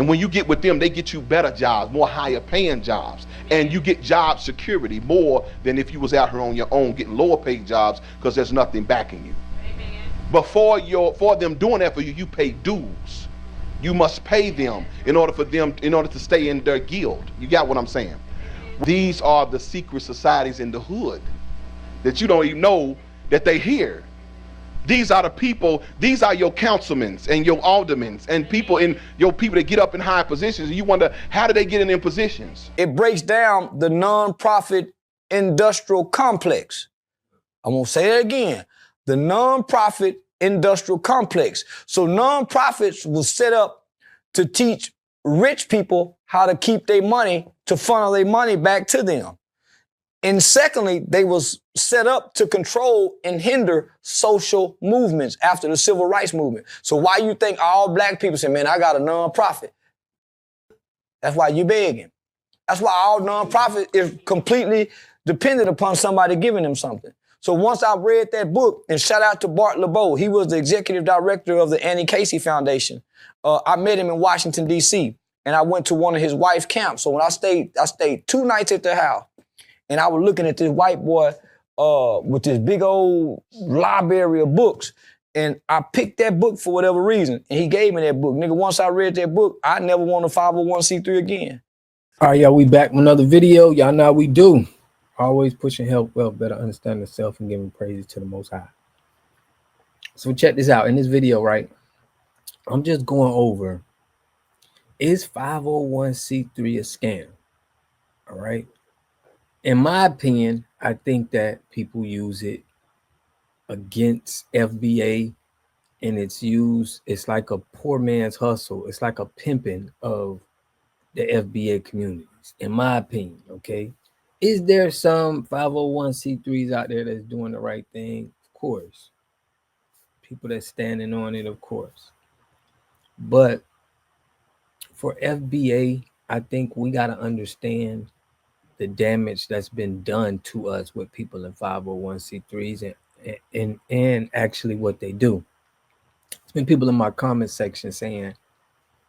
And when you get with them, they get you better jobs, more higher paying jobs. And you get job security more than if you was out here on your own getting lower paid jobs because there's nothing backing you. Amen. But for them doing that for you, you pay dues. You must pay them in order to stay in their guild. You got what I'm saying? These are the secret societies in the hood that you don't even know that they here. These are the people, these are your councilmen and your aldermen and people that get up in high positions, and you wonder, how do they get in them positions? It breaks down the nonprofit industrial complex. I'm gonna say it again. The nonprofit industrial complex. So nonprofits was set up to teach rich people how to keep their money, to funnel their money back to them. And secondly, they was set up to control and hinder social movements after the civil rights movement. So why you think all black people say, man, I got a nonprofit? That's why you begging. That's why all nonprofit is completely dependent upon somebody giving them something. So once I read that book, and shout out to Bart LeBeau, he was the executive director of the Annie Casey Foundation. I met him in Washington, D.C., and I went to one of his wife's camps. So when I stayed 2 nights at their house. And I was looking at this white boy with this big old library of books. And I picked that book for whatever reason. And he gave me that book. Nigga, once I read that book, I never want a 501c3 again. All right, y'all, we back with another video. Y'all know how we do. Always pushing health, wealth, better understand yourself, and giving praises to the Most High. So check this out. In this video, right, I'm just going over, is 501c3 a scam? All right. In my opinion, I think that people use it against FBA, and it's like a poor man's hustle. It's like a pimping of the FBA communities, in my opinion, okay? Is there some 501c3s out there that's doing the right thing? Of course. People that's standing on it, of course. But for FBA, I think we got to understand the damage that's been done to us with people in 501c3s and actually what they do. It's been people in my comment section saying,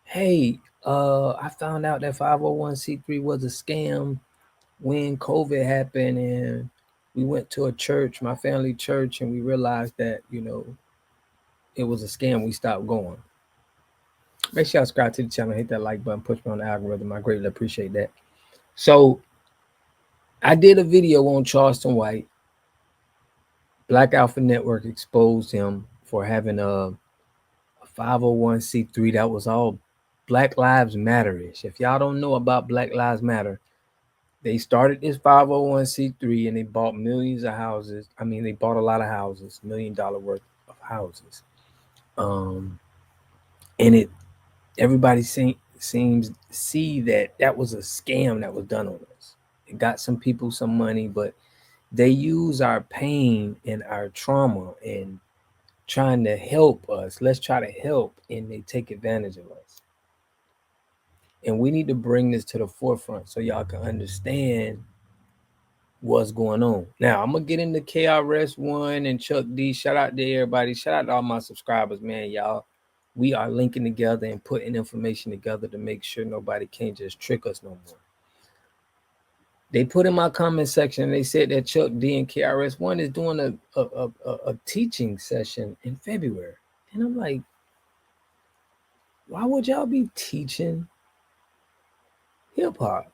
hey, I found out that 501c3 was a scam when COVID happened, and we went to a church, my family church, and we realized that, you know, it was a scam. We stopped going. Make sure y'all subscribe to the channel, hit that like button, push me on the algorithm. I greatly appreciate that. So I did a video on Charleston White. Black Alpha Network exposed him for having a 501c3 that was all Black Lives Matter-ish. If y'all don't know about Black Lives Matter, they started this 501c3 and they bought millions of houses. I mean, they bought a lot of houses, $1 million worth of houses. And everybody seems to see that was a scam that was done on us. It got some people some money, but they use our pain and our trauma and trying to help us. Let's try to help, and they take advantage of us. And we need to bring this to the forefront so y'all can understand what's going on. Now, I'm going to get into KRS-ONE and Chuck D. Shout out to everybody. Shout out to all my subscribers, man. Y'all, we are linking together and putting information together to make sure nobody can't just trick us no more. They put in my comment section, they said that Chuck D and KRS-ONE is doing a teaching session in February. And I'm like, why would y'all be teaching hip hop?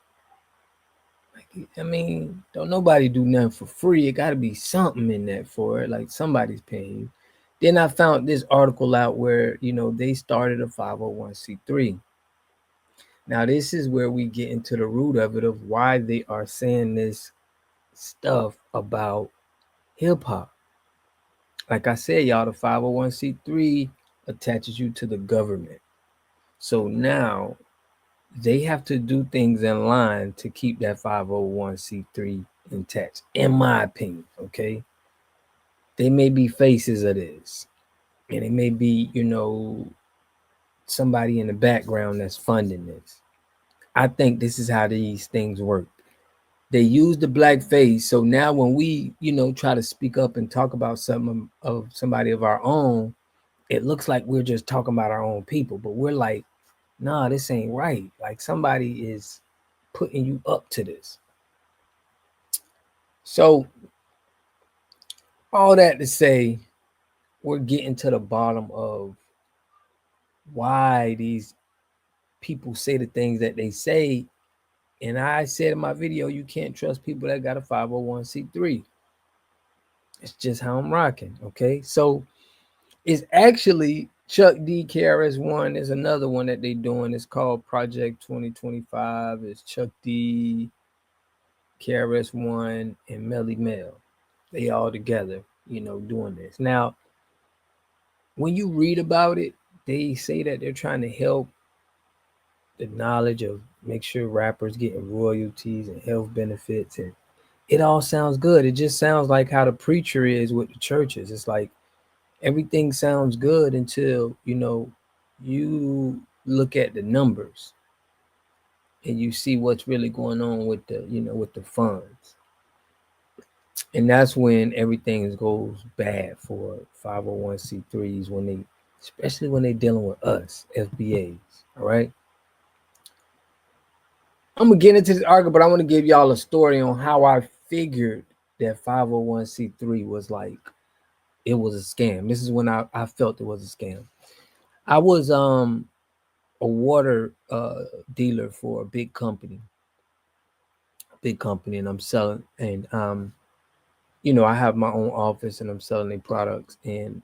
Like, I mean, don't nobody do nothing for free. It got to be something in that for it. Like somebody's paying you. Then I found this article out where, you know, they started a 501c3. Now, this is where we get into the root of it, of why they are saying this stuff about hip hop. Like I said, y'all, the 501c3 attaches you to the government. So now they have to do things in line to keep that 501c3 intact, in my opinion, okay? They may be faces of this, and it may be, you know, somebody in the background that's funding this. I think this is how these things work. They use the black face. So now when we, you know, try to speak up and talk about something of somebody of our own, it looks like we're just talking about our own people, but we're like nah, this ain't right. Like somebody is putting you up to this. So all that to say, we're getting to the bottom of why these people say the things that they say. And I said in my video, you can't trust people that got a 501c3. It's just how I'm rocking. Okay. So it's actually Chuck D KRS-ONE is another one that they doing. It's called Project 2025. It's Chuck D, KRS-ONE, and Melly Mel. They all together, doing this. Now, when you read about it, they say that they're trying to help the knowledge of make sure rappers getting royalties and health benefits, and it all sounds good. It just sounds like how the preacher is with the churches. It's like everything sounds good until you look at the numbers and you see what's really going on with the funds, and that's when everything goes bad for 501c3s, especially when they're dealing with us FBAs. All right, I'm gonna get into this argument, but I want to give y'all a story on how I figured that 501c3 was like, it was a scam. This is when I felt it was a scam. I was a water dealer for a big company, and I'm selling, and I have my own office and I'm selling their products, and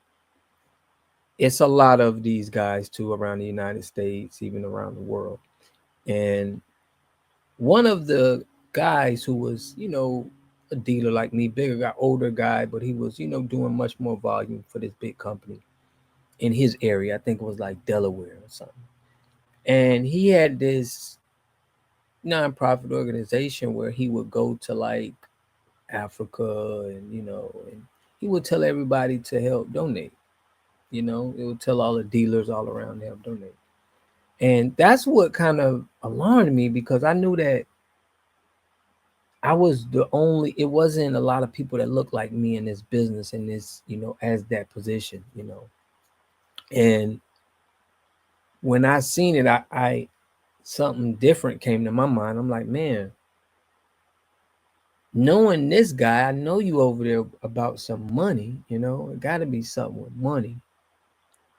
it's a lot of these guys too around the United States, even around the world. And one of the guys who was, a dealer like me, bigger guy, older guy, but he was, doing much more volume for this big company in his area. I think it was like Delaware or something. And he had this nonprofit organization where he would go to like Africa, and and he would tell everybody to help donate. It would tell all the dealers all around to help donate. And that's what kind of alarmed me, because I knew that I was it wasn't a lot of people that looked like me in this business, in this, as that position, And when I seen it, I something different came to my mind. I'm like, man, knowing this guy, I know you over there about some money, it got to be something with money.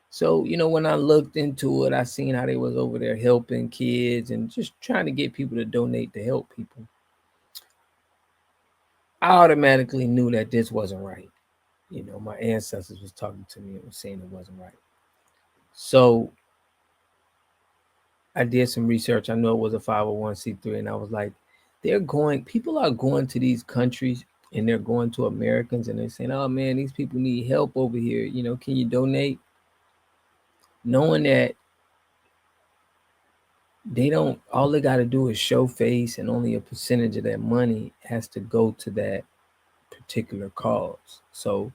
So, when I looked into it, I seen how they was over there helping kids and just trying to get people to donate to help people. I automatically knew that this wasn't right. My ancestors was talking to me and was saying it wasn't right. So I did some research. I know it was a 501c3, and I was like, people are going to these countries, and they're going to Americans, and they're saying, oh man, these people need help over here. Can you donate? Knowing that all they got to do is show face, and only a percentage of that money has to go to that particular cause. So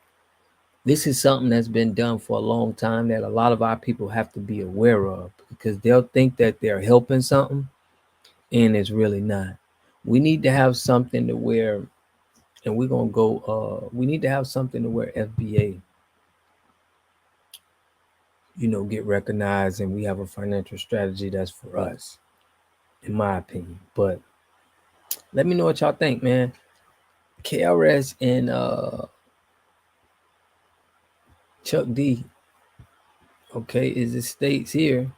this is something that's been done for a long time that a lot of our people have to be aware of, because they'll think that they're helping something and it's really not. We need to have something to where, and we're going to go, we need to have something to where FBA, get recognized, and we have a financial strategy that's for us, in my opinion. But let me know what y'all think, man. KRS and Chuck D, okay, is it states here,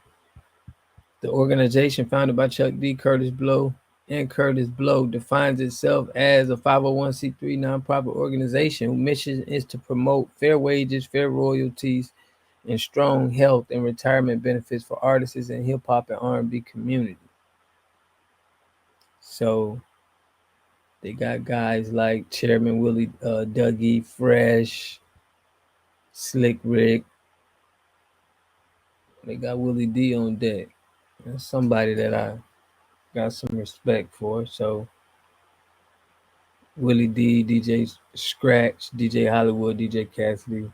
the organization founded by Chuck D, Curtis Blow, and Curtis Blow defines itself as a 501c3 nonprofit organization whose mission is to promote fair wages, fair royalties, and strong health and retirement benefits for artists in hip hop and R&B community. So they got guys like Chairman Willie Dougie Fresh, Slick Rick. They got Willie D on deck. That's somebody that I got some respect for. So Willie D, DJ Scratch, DJ Hollywood, DJ Cassidy,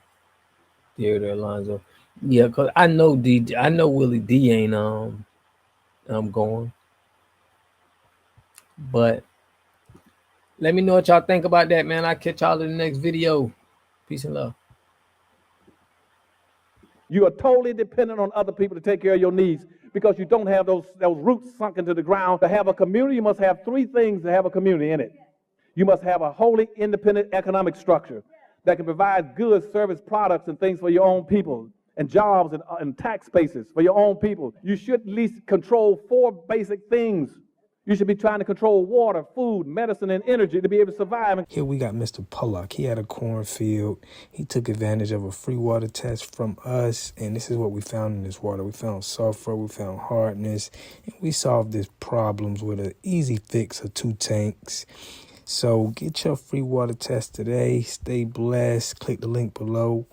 Theodore Alonzo. Yeah, cause I know Willie D ain't going. But let me know what y'all think about that, man. I'll catch y'all in the next video. Peace and love. You are totally dependent on other people to take care of your needs. because you don't have those roots sunk into the ground. To have a community, you must have three things to have a community in it. You must have a wholly independent economic structure that can provide goods, service, products, and things for your own people, and jobs and tax bases for your own people. You should at least control 4 basic things. You should be trying to control water, food, medicine, and energy to be able to survive. Here we got Mr. Pollock. He had a cornfield. He took advantage of a free water test from us, and this is what we found in this water. We found sulfur, we found hardness, and we solved these problems with an easy fix of 2 tanks. So get your free water test today. Stay blessed. Click the link below.